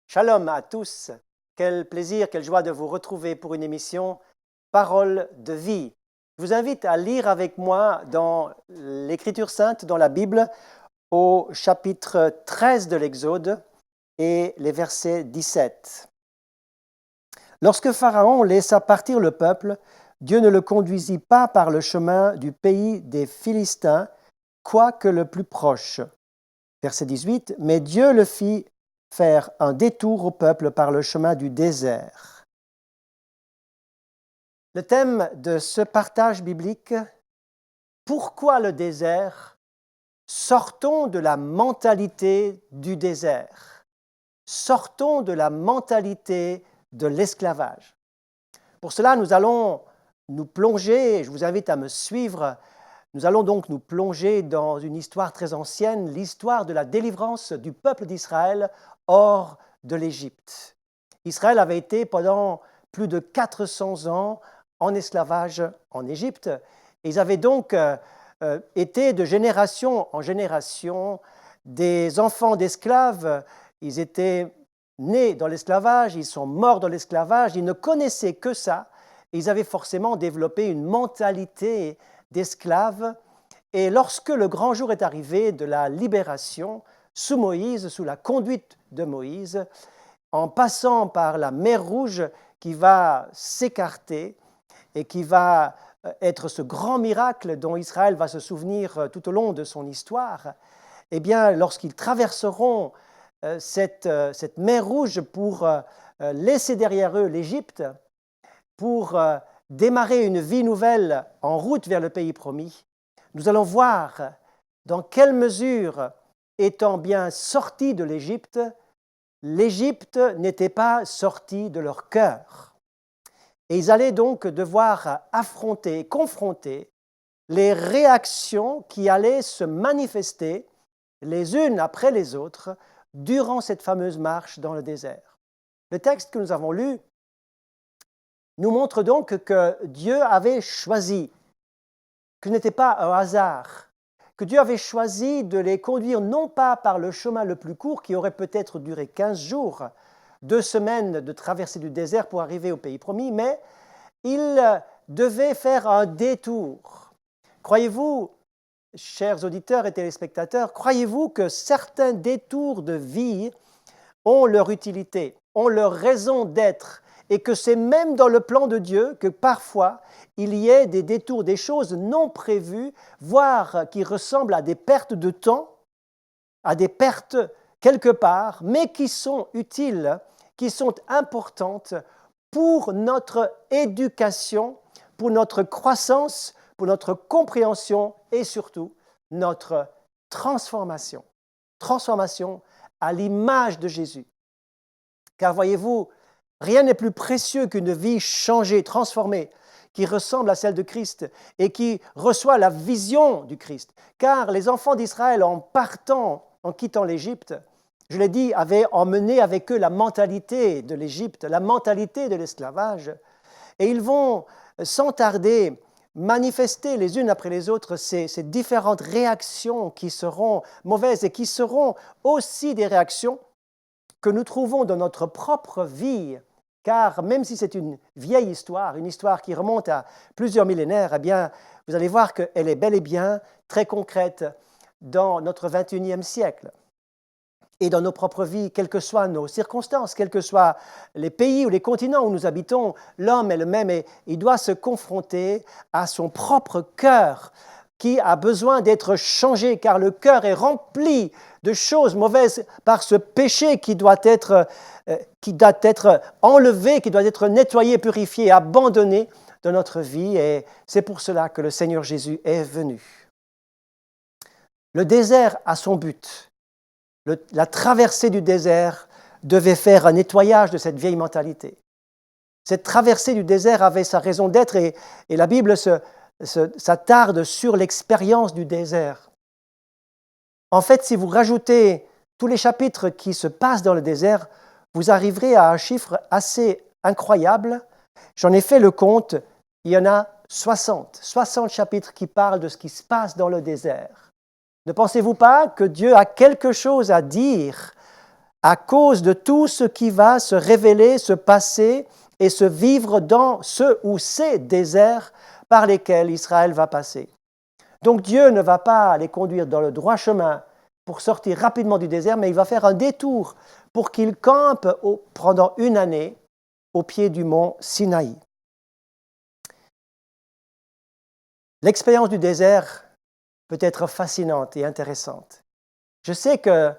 Shalom à tous, quel plaisir, quelle joie de vous retrouver pour une émission Parole de vie. Je vous invite à lire avec moi dans l'Écriture sainte, dans la Bible, au chapitre 13 de l'Exode et les versets 17. Lorsque Pharaon laissa partir le peuple, Dieu ne le conduisit pas par le chemin du pays des Philistins, quoique le plus proche. Verset 18, mais Dieu le fit faire un détour au peuple par le chemin du désert. Le thème de ce partage biblique, pourquoi le désert? Sortons de la mentalité du désert. Sortons de la mentalité de l'esclavage. Pour cela, nous allons nous plonger, et je vous invite à me suivre. Nous allons donc nous plonger dans une histoire très ancienne, l'histoire de la délivrance du peuple d'Israël hors de l'Égypte. Israël avait été pendant plus de 400 ans en esclavage en Égypte. Et ils avaient donc été de génération en génération des enfants d'esclaves. Ils étaient nés dans l'esclavage, ils sont morts dans l'esclavage, ils ne connaissaient que ça. Ils avaient forcément développé une mentalité d'esclaves. Et lorsque le grand jour est arrivé de la libération, sous Moïse, sous la conduite de Moïse, en passant par la mer Rouge qui va s'écarter et qui va être ce grand miracle dont Israël va se souvenir tout au long de son histoire, eh bien, lorsqu'ils traverseront cette mer Rouge pour laisser derrière eux l'Égypte, pour démarrer une vie nouvelle en route vers le pays promis, nous allons voir dans quelle mesure, étant bien sortis de l'Égypte, l'Égypte n'était pas sortie de leur cœur. Et ils allaient donc devoir affronter, confronter les réactions qui allaient se manifester les unes après les autres durant cette fameuse marche dans le désert. Le texte que nous avons lu nous montre donc que Dieu avait choisi, que ce n'était pas un hasard, que Dieu avait choisi de les conduire non pas par le chemin le plus court qui aurait peut-être duré 15 jours, 2 semaines de traversée du désert pour arriver au pays promis, mais il devait faire un détour. Croyez-vous, chers auditeurs et téléspectateurs, croyez-vous que certains détours de vie ont leur utilité, ont leur raison d'être, et que c'est même dans le plan de Dieu que parfois il y ait des détours, des choses non prévues, voire qui ressemblent à des pertes de temps, à des pertes quelque part, mais qui sont utiles, qui sont importantes pour notre éducation, pour notre croissance, pour notre compréhension et surtout notre transformation. Transformation à l'image de Jésus. Car voyez-vous, rien n'est plus précieux qu'une vie changée, transformée, qui ressemble à celle de Christ et qui reçoit la vision du Christ. Car les enfants d'Israël, en partant, en quittant l'Égypte, je l'ai dit, avaient emmené avec eux la mentalité de l'Égypte, la mentalité de l'esclavage. Et ils vont, sans tarder, manifester les unes après les autres ces différentes réactions qui seront mauvaises et qui seront aussi des réactions que nous trouvons dans notre propre vie. Car même si c'est une vieille histoire, une histoire qui remonte à plusieurs millénaires, eh bien, vous allez voir qu'elle est bel et bien très concrète dans notre 21e siècle. Et dans nos propres vies, quelles que soient nos circonstances, quels que soient les pays ou les continents où nous habitons, l'homme est le même et il doit se confronter à son propre cœur qui a besoin d'être changé, car le cœur est rempli de choses mauvaises par ce péché qui doit être enlevé, qui doit être nettoyé, purifié, abandonné de notre vie. Et c'est pour cela que le Seigneur Jésus est venu. Le désert a son but. La traversée du désert devait faire un nettoyage de cette vieille mentalité. Cette traversée du désert avait sa raison d'être et la Bible s'attarde sur l'expérience du désert. En fait, si vous rajoutez tous les chapitres qui se passent dans le désert, vous arriverez à un chiffre assez incroyable. J'en ai fait le compte, il y en a 60 chapitres qui parlent de ce qui se passe dans le désert. Ne pensez-vous pas que Dieu a quelque chose à dire à cause de tout ce qui va se révéler, se passer et se vivre dans ce ou ces déserts par lesquels Israël va passer? Donc Dieu ne va pas les conduire dans le droit chemin pour sortir rapidement du désert, mais il va faire un détour pour qu'ils campent pendant une année au pied du mont Sinaï. L'expérience du désert peut être fascinante et intéressante. Je sais qu'il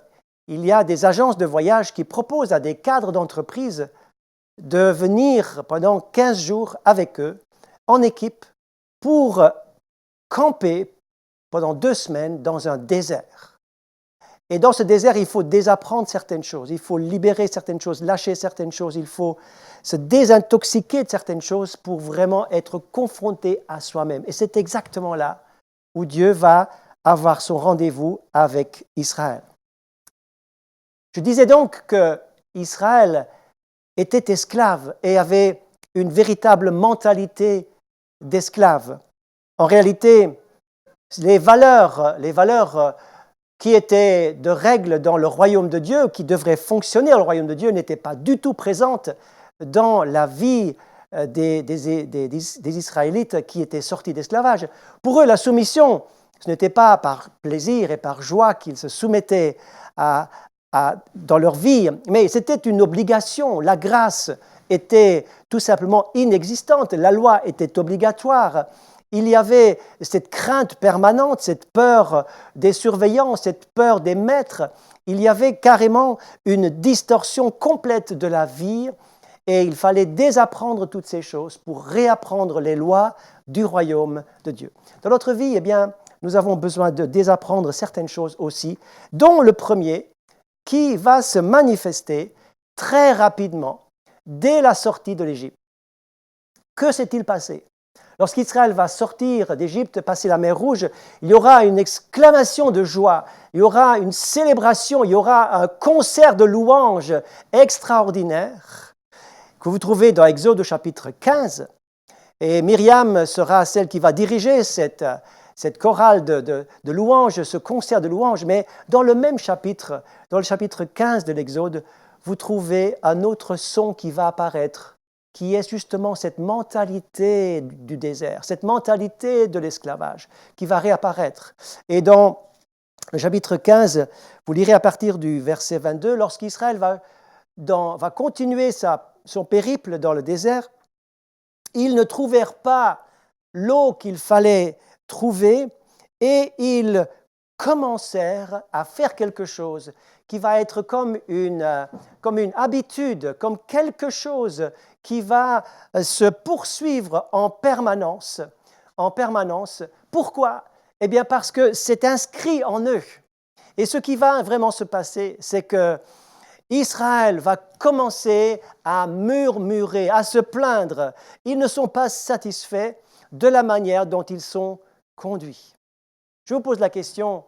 y a des agences de voyage qui proposent à des cadres d'entreprise de venir pendant 15 jours avec eux, en équipe, pour camper pendant 2 semaines dans un désert. Et dans ce désert, il faut désapprendre certaines choses, il faut libérer certaines choses, lâcher certaines choses, il faut se désintoxiquer de certaines choses pour vraiment être confronté à soi-même. Et c'est exactement là où Dieu va avoir son rendez-vous avec Israël. Je disais donc que Israël était esclave et avait une véritable mentalité d'esclave. En réalité, les valeurs qui étaient de règles dans le royaume de Dieu, qui devraient fonctionner dans le royaume de Dieu, n'étaient pas du tout présentes dans la vie des Israélites qui étaient sortis d'esclavage. Pour eux, la soumission, ce n'était pas par plaisir et par joie qu'ils se soumettaient dans leur vie, mais c'était une obligation. La grâce était tout simplement inexistante, la loi était obligatoire. Il y avait cette crainte permanente, cette peur des surveillants, cette peur des maîtres. Il y avait carrément une distorsion complète de la vie et il fallait désapprendre toutes ces choses pour réapprendre les lois du royaume de Dieu. Dans notre vie, eh bien, nous avons besoin de désapprendre certaines choses aussi, dont le premier qui va se manifester très rapidement dès la sortie de l'Égypte. Que s'est-il passé? Lorsqu'Israël va sortir d'Égypte, passer la mer Rouge, il y aura une exclamation de joie, il y aura une célébration, il y aura un concert de louanges extraordinaire que vous trouvez dans Exode chapitre 15. Et Myriam sera celle qui va diriger cette chorale de louanges, ce concert de louanges. Mais dans le même chapitre, dans le chapitre 15 de l'Exode, vous trouvez un autre son qui va apparaître, qui est justement cette mentalité du désert, cette mentalité de l'esclavage qui va réapparaître. Et dans le chapitre 15, vous lirez à partir du verset 22, lorsqu'Israël va continuer son périple dans le désert, ils ne trouvèrent pas l'eau qu'il fallait trouver et ils commencèrent à faire quelque chose qui va être comme une habitude, comme quelque chose qui va se poursuivre en permanence. Pourquoi? Eh bien parce que c'est inscrit en eux. Et ce qui va vraiment se passer, c'est que Israël va commencer à murmurer, à se plaindre. Ils ne sont pas satisfaits de la manière dont ils sont conduits. Je vous pose la question,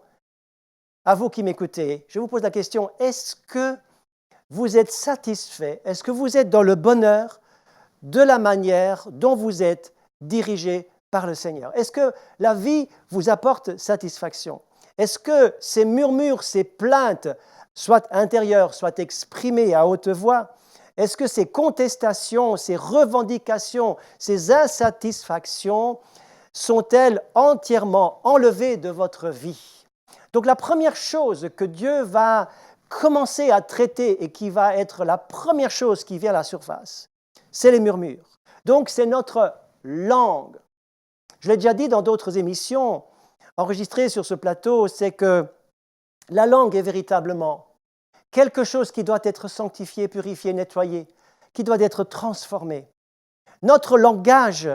à vous qui m'écoutez, je vous pose la question, est-ce que vous êtes satisfait, est-ce que vous êtes dans le bonheur de la manière dont vous êtes dirigé par le Seigneur? Est-ce que la vie vous apporte satisfaction? Est-ce que ces murmures, ces plaintes, soit intérieures, soit exprimées à haute voix, est-ce que ces contestations, ces revendications, ces insatisfactions sont-elles entièrement enlevées de votre vie? Donc la première chose que Dieu va commencer à traiter et qui va être la première chose qui vient à la surface, c'est les murmures. Donc c'est notre langue. Je l'ai déjà dit dans d'autres émissions enregistrées sur ce plateau, c'est que la langue est véritablement quelque chose qui doit être sanctifié, purifié, nettoyé, qui doit être transformé. Notre langage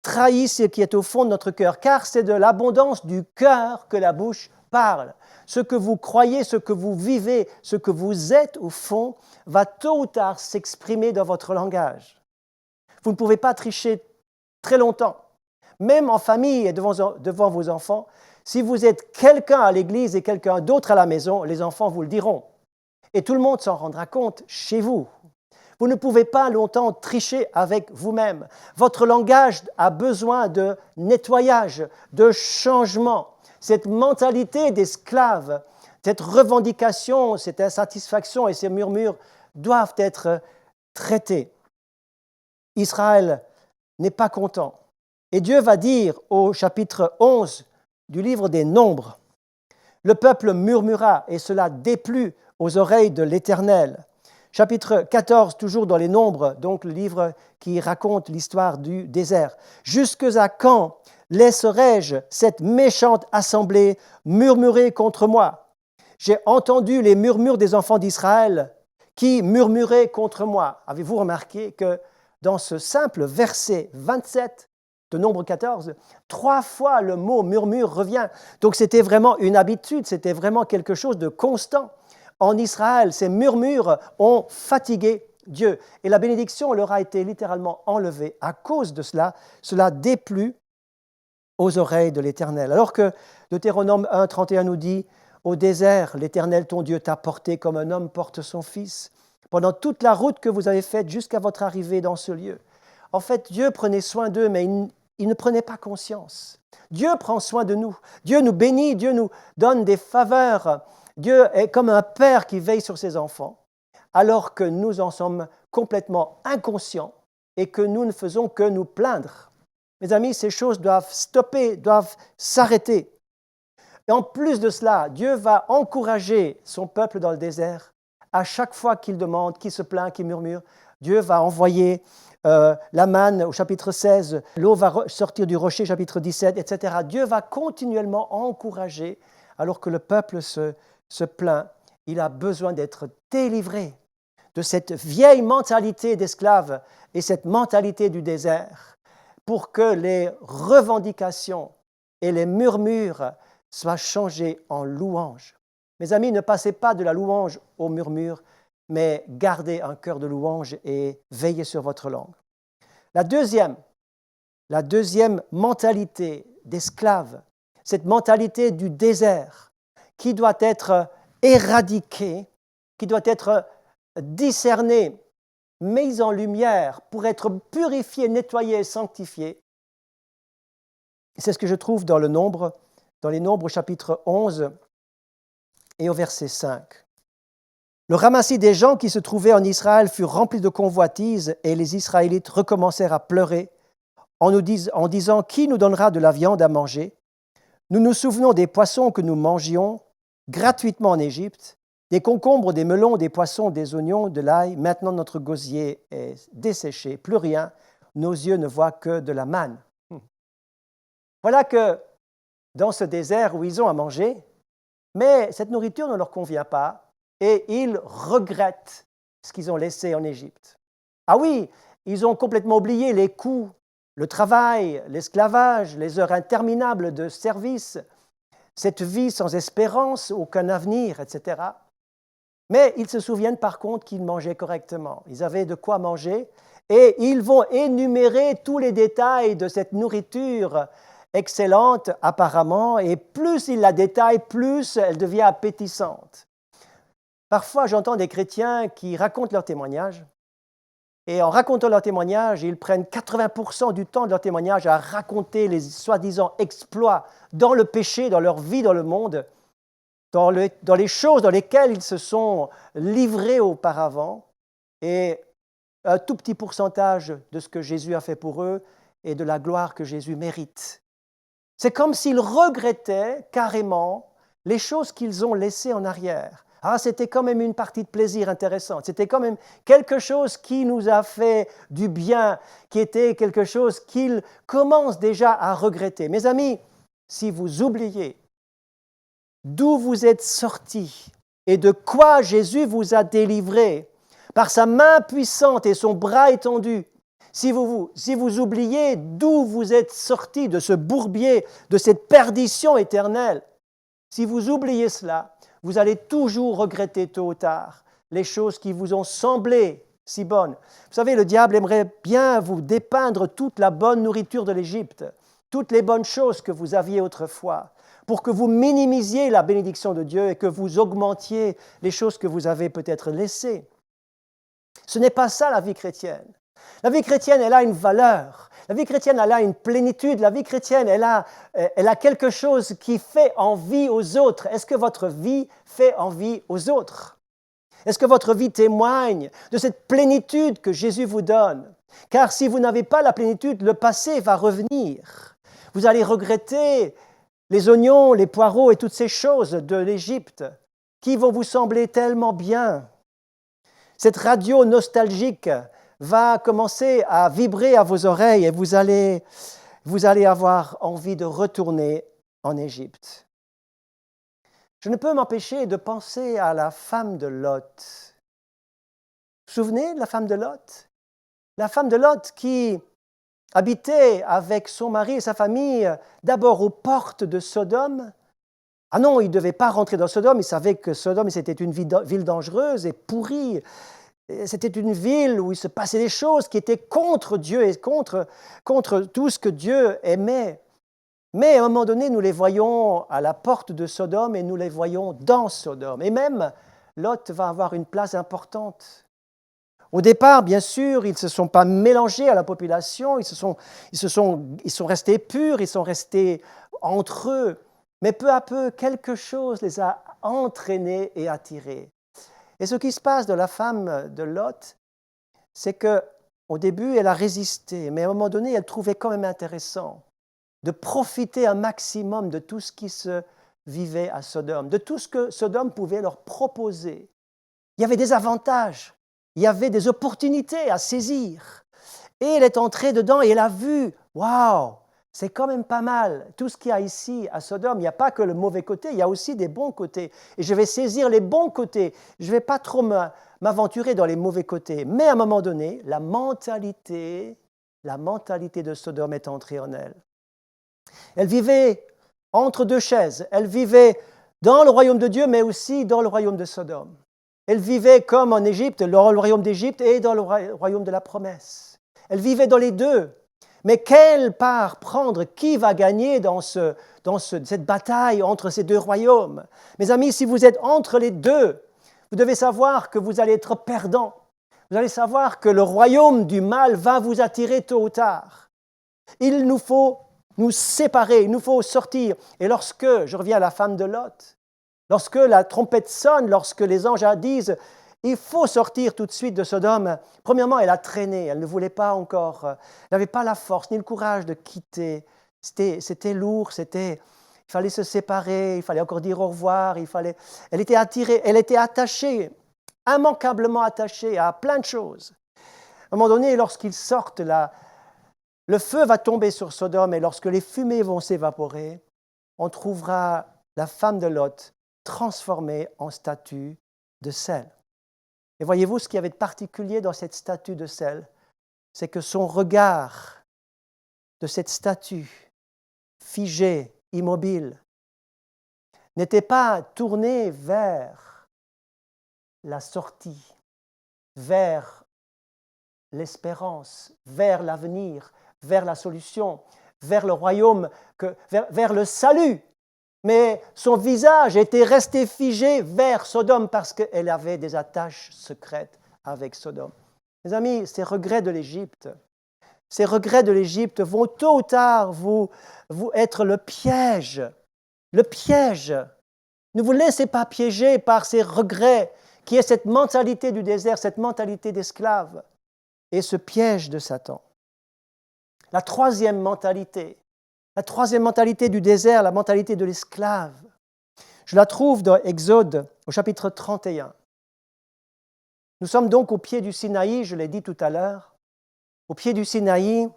trahit ce qui est au fond de notre cœur, car c'est de l'abondance du cœur que la bouche parle. Ce que vous croyez, ce que vous vivez, ce que vous êtes au fond, va tôt ou tard s'exprimer dans votre langage. Vous ne pouvez pas tricher très longtemps, même en famille et devant vos enfants. Si vous êtes quelqu'un à l'église et quelqu'un d'autre à la maison, les enfants vous le diront. Et tout le monde s'en rendra compte chez vous. Vous ne pouvez pas longtemps tricher avec vous-même. Votre langage a besoin de nettoyage, de changement. Cette mentalité d'esclave, cette revendication, cette insatisfaction et ces murmures doivent être traités. Israël n'est pas content. Et Dieu va dire au chapitre 11 du livre des Nombres, « Le peuple murmura et cela déplut aux oreilles de l'Éternel. » Chapitre 14, toujours dans les Nombres, donc le livre qui raconte l'histoire du désert. « Jusque à quand laisserai-je cette méchante assemblée murmurer contre moi? J'ai entendu les murmures des enfants d'Israël qui murmuraient contre moi. » Avez-vous remarqué que dans ce simple verset 27 de Nombre 14, 3 fois le mot murmure revient. Donc c'était vraiment une habitude, c'était vraiment quelque chose de constant. En Israël, ces murmures ont fatigué Dieu. Et la bénédiction leur a été littéralement enlevée. À cause de cela, cela déplut aux oreilles de l'Éternel. Alors que Deutéronome 1, 31 nous dit « Au désert, l'Éternel ton Dieu t'a porté comme un homme porte son fils, pendant toute la route que vous avez faite jusqu'à votre arrivée dans ce lieu. » En fait, Dieu prenait soin d'eux, mais il ne prenait pas conscience. Dieu prend soin de nous. Dieu nous bénit, Dieu nous donne des faveurs. Dieu est comme un père qui veille sur ses enfants, alors que nous en sommes complètement inconscients et que nous ne faisons que nous plaindre. Mes amis, ces choses doivent stopper, doivent s'arrêter. Et en plus de cela, Dieu va encourager son peuple dans le désert. À chaque fois qu'il demande, qu'il se plaint, qu'il murmure, Dieu va envoyer la manne au chapitre 16, l'eau va sortir du rocher, chapitre 17, etc. Dieu va continuellement encourager, alors que le peuple se plaint. Il a besoin d'être délivré de cette vieille mentalité d'esclave et cette mentalité du désert pour que les revendications et les murmures soient changés en louanges. Mes amis, ne passez pas de la louange au murmure, mais gardez un cœur de louange et veillez sur votre langue. La deuxième mentalité d'esclave, cette mentalité du désert qui doit être éradiquée, qui doit être discernée, mise en lumière pour être purifiée, nettoyée, sanctifiée. C'est ce que je trouve dans les Nombres au chapitre 11 et au verset 5. Le ramassis des gens qui se trouvaient en Israël fut rempli de convoitise et les Israélites recommencèrent à pleurer en disant « Qui nous donnera de la viande à manger? Nous nous souvenons des poissons que nous mangions gratuitement en Égypte, des concombres, des melons, des poissons, des oignons, de l'ail. Maintenant notre gosier est desséché, plus rien. Nos yeux ne voient que de la manne. » Voilà que dans ce désert où ils ont à manger, mais cette nourriture ne leur convient pas, et ils regrettent ce qu'ils ont laissé en Égypte. Ah oui, ils ont complètement oublié les coûts, le travail, l'esclavage, les heures interminables de service, cette vie sans espérance, aucun avenir, etc. Mais ils se souviennent par contre qu'ils mangeaient correctement. Ils avaient de quoi manger et ils vont énumérer tous les détails de cette nourriture excellente apparemment, et plus ils la détaillent, plus elle devient appétissante. Parfois, j'entends des chrétiens qui racontent leur témoignage, et en racontant leur témoignage, ils prennent 80% du temps de leur témoignage à raconter les soi-disant exploits dans le péché, dans leur vie, dans le monde, dans les choses dans lesquelles ils se sont livrés auparavant, et un tout petit pourcentage de ce que Jésus a fait pour eux et de la gloire que Jésus mérite. C'est comme s'ils regrettaient carrément les choses qu'ils ont laissées en arrière. Ah, c'était quand même une partie de plaisir intéressante. C'était quand même quelque chose qui nous a fait du bien, qui était quelque chose qu'ils commencent déjà à regretter. Mes amis, si vous oubliez d'où vous êtes sortis et de quoi Jésus vous a délivré par sa main puissante et son bras étendu, si vous oubliez d'où vous êtes sortis de ce bourbier, de cette perdition éternelle, si vous oubliez cela, vous allez toujours regretter tôt ou tard les choses qui vous ont semblé si bonnes. Vous savez, le diable aimerait bien vous dépeindre toute la bonne nourriture de l'Égypte, toutes les bonnes choses que vous aviez autrefois. pour que vous minimisiez la bénédiction de Dieu et que vous augmentiez les choses que vous avez peut-être laissées. Ce n'est pas ça la vie chrétienne. La vie chrétienne, elle a une valeur. La vie chrétienne, elle a une plénitude. La vie chrétienne, elle a quelque chose qui fait envie aux autres. Est-ce que votre vie fait envie aux autres? Est-ce que votre vie témoigne de cette plénitude que Jésus vous donne? Car si vous n'avez pas la plénitude, le passé va revenir. Vous allez regretter les oignons, les poireaux et toutes ces choses de l'Égypte qui vont vous sembler tellement bien. Cette radio nostalgique va commencer à vibrer à vos oreilles et vous allez avoir envie de retourner en Égypte. Je ne peux m'empêcher de penser à la femme de Lot. Vous vous souvenez de la femme de Lot? La femme de Lot qui habitait avec son mari et sa famille d'abord aux portes de Sodome. Ah non, il ne devait pas rentrer dans Sodome, il savait que Sodome c'était une ville dangereuse et pourrie. C'était une ville où il se passait des choses qui étaient contre Dieu et contre tout ce que Dieu aimait. Mais à un moment donné, nous les voyons à la porte de Sodome et nous les voyons dans Sodome. Et même, Lot va avoir une place importante. Au départ, bien sûr, ils ne se sont pas mélangés à la population, ils sont restés purs, ils sont restés entre eux. Mais peu à peu, quelque chose les a entraînés et attirés. Et ce qui se passe de la femme de Lot, c'est qu'au début, elle a résisté, mais à un moment donné, elle trouvait quand même intéressant de profiter un maximum de tout ce qui se vivait à Sodome, de tout ce que Sodome pouvait leur proposer. Il y avait des avantages, il y avait des opportunités à saisir. Et elle est entrée dedans et elle a vu, waouh, c'est quand même pas mal. Tout ce qu'il y a ici à Sodome, il n'y a pas que le mauvais côté, il y a aussi des bons côtés. Et je vais saisir les bons côtés. Je ne vais pas trop m'aventurer dans les mauvais côtés. Mais à un moment donné, la mentalité de Sodome est entrée en elle. Elle vivait entre deux chaises. Elle vivait dans le royaume de Dieu, mais aussi dans le royaume de Sodome. Elle vivait comme en Égypte, le royaume d'Égypte et dans le royaume de la promesse. Elle vivait dans les deux. Mais quelle part prendre? Qui va gagner dans cette bataille entre ces deux royaumes? Mes amis, si vous êtes entre les deux, vous devez savoir que vous allez être perdant. Vous allez savoir que le royaume du mal va vous attirer tôt ou tard. Il nous faut nous séparer, il nous faut sortir. Et lorsque, je reviens à la femme de Lot, lorsque la trompette sonne, lorsque les anges disent « il faut sortir tout de suite de Sodome », premièrement, elle a traîné, elle ne voulait pas encore, elle n'avait pas la force ni le courage de quitter. C'était lourd, il fallait se séparer, il fallait encore dire au revoir, elle était attirée, elle était attachée, immanquablement attachée à plein de choses. À un moment donné, lorsqu'ils sortent, le feu va tomber sur Sodome et lorsque les fumées vont s'évaporer, on trouvera la femme de Lot transformée en statue de sel. Et voyez-vous, ce qu'il y avait de particulier dans cette statue de sel, c'est que son regard de cette statue figée, immobile, n'était pas tourné vers la sortie, vers l'espérance, vers l'avenir, vers la solution, vers le royaume, vers le salut. Mais son visage était resté figé vers Sodome parce qu'elle avait des attaches secrètes avec Sodome. Mes amis, ces regrets de l'Égypte vont tôt ou tard vous être le piège. Le piège. Ne vous laissez pas piéger par ces regrets qui est cette mentalité du désert, cette mentalité d'esclave et ce piège de Satan. La troisième mentalité du désert, la mentalité de l'esclave, je la trouve dans Exode au chapitre 31. Nous sommes donc au pied du Sinaï, je l'ai dit tout à l'heure. Au pied du Sinaï,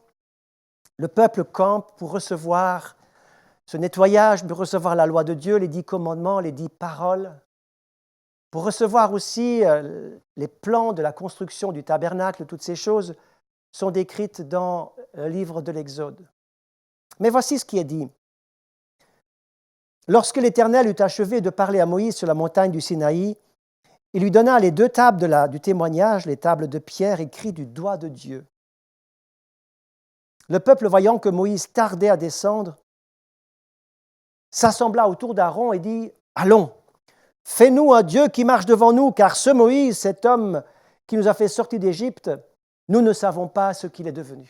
le peuple campe pour recevoir ce nettoyage, pour recevoir la loi de Dieu, les 10 commandements, les 10 paroles, pour recevoir aussi les plans de la construction du tabernacle. Toutes ces choses sont décrites dans le livre de l'Exode. Mais voici ce qui est dit. Lorsque l'Éternel eut achevé de parler à Moïse sur la montagne du Sinaï, il lui donna les 2 tables du témoignage, les tables de pierre écrites du doigt de Dieu. Le peuple, voyant que Moïse tardait à descendre, s'assembla autour d'Aaron et dit « Allons, fais-nous un Dieu qui marche devant nous, car ce Moïse, cet homme qui nous a fait sortir d'Égypte, nous ne savons pas ce qu'il est devenu. »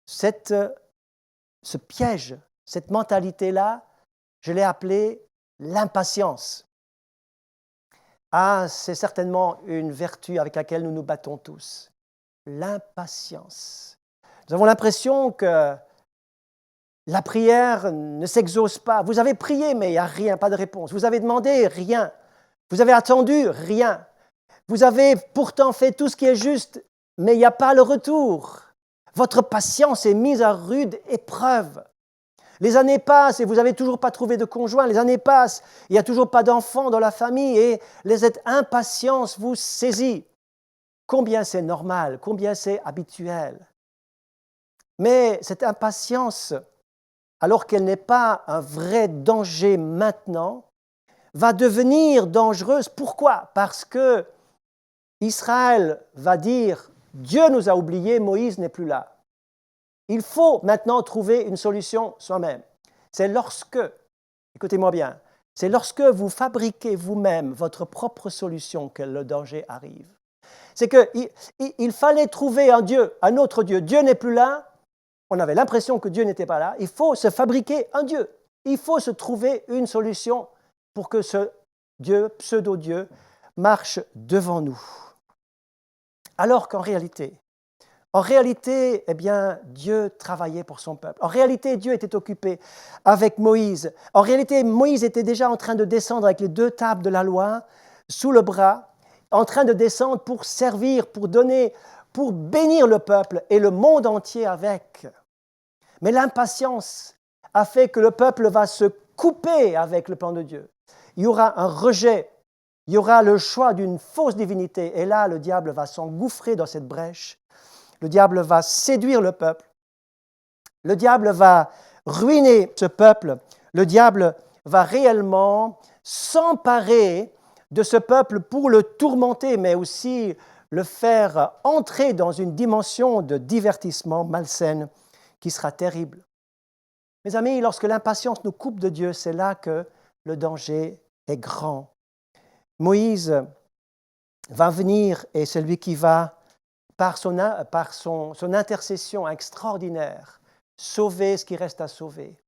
Ce piège, cette mentalité-là, je l'ai appelé l'impatience. Ah, c'est certainement une vertu avec laquelle nous nous battons tous. L'impatience. Nous avons l'impression que la prière ne s'exauce pas. Vous avez prié, mais il n'y a rien, pas de réponse. Vous avez demandé, rien. Vous avez attendu, rien. Vous avez pourtant fait tout ce qui est juste, mais il n'y a pas le retour. Votre patience est mise à rude épreuve. Les années passent et vous n'avez toujours pas trouvé de conjoint. Les années passent, il n'y a toujours pas d'enfants dans la famille et cette impatience vous saisit. Combien c'est normal, combien c'est habituel. Mais cette impatience, alors qu'elle n'est pas un vrai danger maintenant, va devenir dangereuse. Pourquoi? Parce que Israël va dire « Dieu nous a oubliés, Moïse n'est plus là ». Il faut maintenant trouver une solution soi-même. C'est lorsque, écoutez-moi bien, c'est lorsque vous fabriquez vous-même votre propre solution que le danger arrive. C'est qu'il fallait trouver un Dieu, un autre Dieu. Dieu n'est plus là. On avait l'impression que Dieu n'était pas là. Il faut se fabriquer un Dieu. Il faut se trouver une solution pour que ce Dieu, pseudo-Dieu, marche devant nous. Alors qu'en réalité, eh bien, Dieu travaillait pour son peuple. En réalité, Dieu était occupé avec Moïse. En réalité, Moïse était déjà en train de descendre avec les 2 tables de la loi sous le bras, en train de descendre pour servir, pour donner, pour bénir le peuple et le monde entier avec. Mais l'impatience a fait que le peuple va se couper avec le plan de Dieu. Il y aura un rejet, il y aura le choix d'une fausse divinité. Et là, le diable va s'engouffrer dans cette brèche. Le diable va séduire le peuple. Le diable va ruiner ce peuple. Le diable va réellement s'emparer de ce peuple pour le tourmenter, mais aussi le faire entrer dans une dimension de divertissement malsaine qui sera terrible. Mes amis, lorsque l'impatience nous coupe de Dieu, c'est là que le danger est grand. Moïse va venir et c'est lui qui va, par son intercession extraordinaire, sauver ce qui reste à sauver.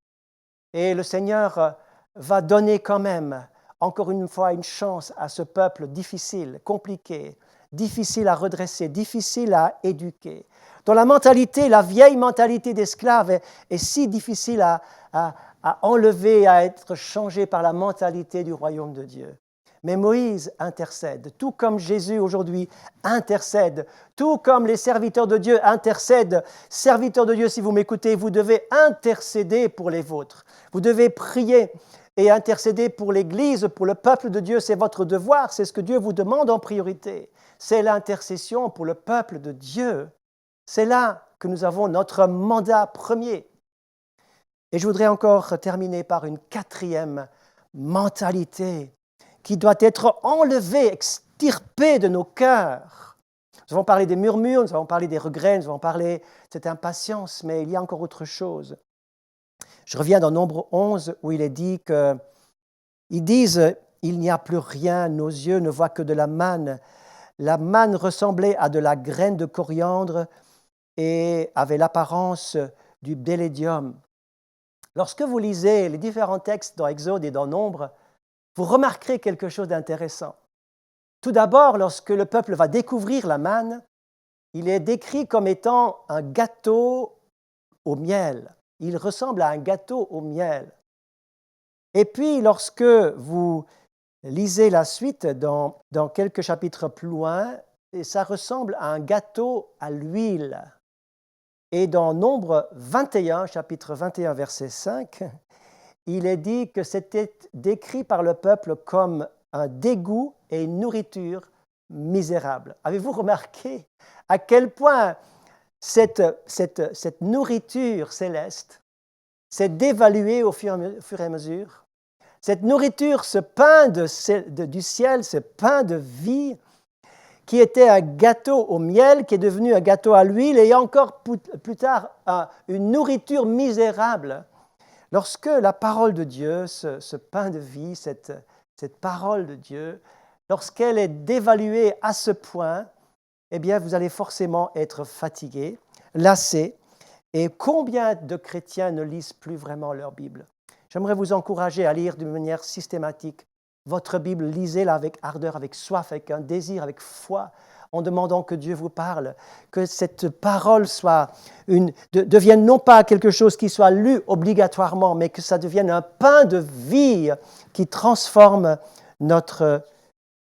Et le Seigneur va donner quand même, encore une fois, une chance à ce peuple difficile, compliqué, difficile à redresser, difficile à éduquer, dont la mentalité, la vieille mentalité d'esclave est si difficile à enlever, à être changée par la mentalité du royaume de Dieu. Mais Moïse intercède, tout comme Jésus aujourd'hui intercède, tout comme les serviteurs de Dieu intercèdent. Serviteurs de Dieu, si vous m'écoutez, vous devez intercéder pour les vôtres. Vous devez prier et intercéder pour l'Église, pour le peuple de Dieu. C'est votre devoir, c'est ce que Dieu vous demande en priorité. C'est l'intercession pour le peuple de Dieu. C'est là que nous avons notre mandat premier. Et je voudrais encore terminer par une 4e mentalité qui doit être enlevée, extirpée de nos cœurs. Nous avons parlé des murmures, nous avons parlé des regrets, nous avons parlé de cette impatience, mais il y a encore autre chose. Je reviens dans Nombre 11 où il est dit que, ils disent « Il n'y a plus rien, nos yeux ne voient que de la manne. » La manne ressemblait à de la graine de coriandre et avait l'apparence du bdellidium. Lorsque vous lisez les différents textes dans Exode et dans Nombre, vous remarquerez quelque chose d'intéressant. Tout d'abord, lorsque le peuple va découvrir la manne, il est décrit comme étant un gâteau au miel. Il ressemble à un gâteau au miel. Et puis, lorsque vous lisez la suite dans quelques chapitres plus loin, et ça ressemble à un gâteau à l'huile. Et dans Nombre 21, chapitre 21, verset 5, il est dit que c'était décrit par le peuple comme un dégoût et une nourriture misérable. Avez-vous remarqué à quel point cette nourriture céleste s'est dévaluée au fur et à mesure? Cette nourriture, ce pain du ciel, ce pain de vie, qui était un gâteau au miel, qui est devenu un gâteau à l'huile, et encore plus tard, une nourriture misérable. lorsque la parole de Dieu, ce pain de vie, cette parole de Dieu, lorsqu'elle est dévaluée à ce point, eh bien, vous allez forcément être fatigué, lassé. Et combien de chrétiens ne lisent plus vraiment leur Bible? J'aimerais vous encourager à lire d'une manière systématique votre Bible. Lisez-la avec ardeur, avec soif, avec un désir, avec foi, en demandant que Dieu vous parle, que cette parole devienne non pas quelque chose qui soit lu obligatoirement, mais que ça devienne un pain de vie qui transforme notre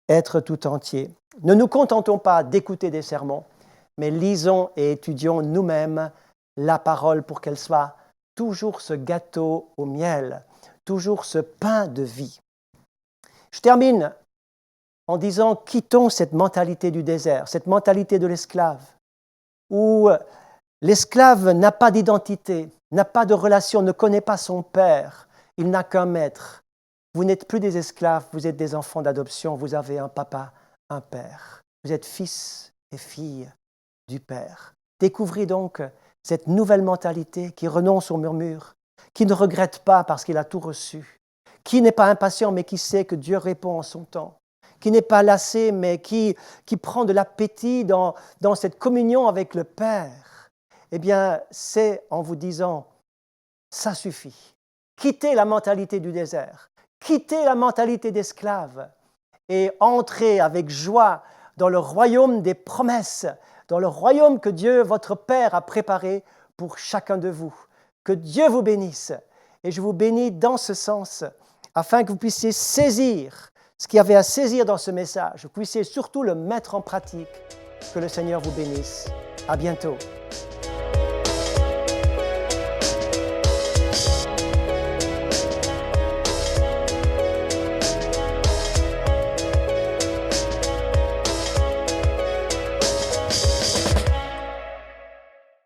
être tout entier. Ne nous contentons pas d'écouter des sermons, mais lisons et étudions nous-mêmes la parole pour qu'elle soit toujours ce gâteau au miel, toujours ce pain de vie. Je termine en disant, quittons cette mentalité du désert, cette mentalité de l'esclave, où l'esclave n'a pas d'identité, n'a pas de relation, ne connaît pas son père, il n'a qu'un maître. Vous n'êtes plus des esclaves, vous êtes des enfants d'adoption, vous avez un papa, un père. Vous êtes fils et filles du Père. Découvrez donc cette nouvelle mentalité qui renonce au murmure, qui ne regrette pas parce qu'il a tout reçu, qui n'est pas impatient mais qui sait que Dieu répond en son temps, qui n'est pas lassé mais qui prend de l'appétit dans cette communion avec le Père. Eh bien, c'est en vous disant, ça suffit. Quittez la mentalité du désert, quittez la mentalité d'esclave et entrez avec joie dans le royaume des promesses, dans le royaume que Dieu, votre Père, a préparé pour chacun de vous. Que Dieu vous bénisse. Et je vous bénis dans ce sens, afin que vous puissiez saisir ce qu'il y avait à saisir dans ce message. Vous puissiez surtout le mettre en pratique. Que le Seigneur vous bénisse. À bientôt.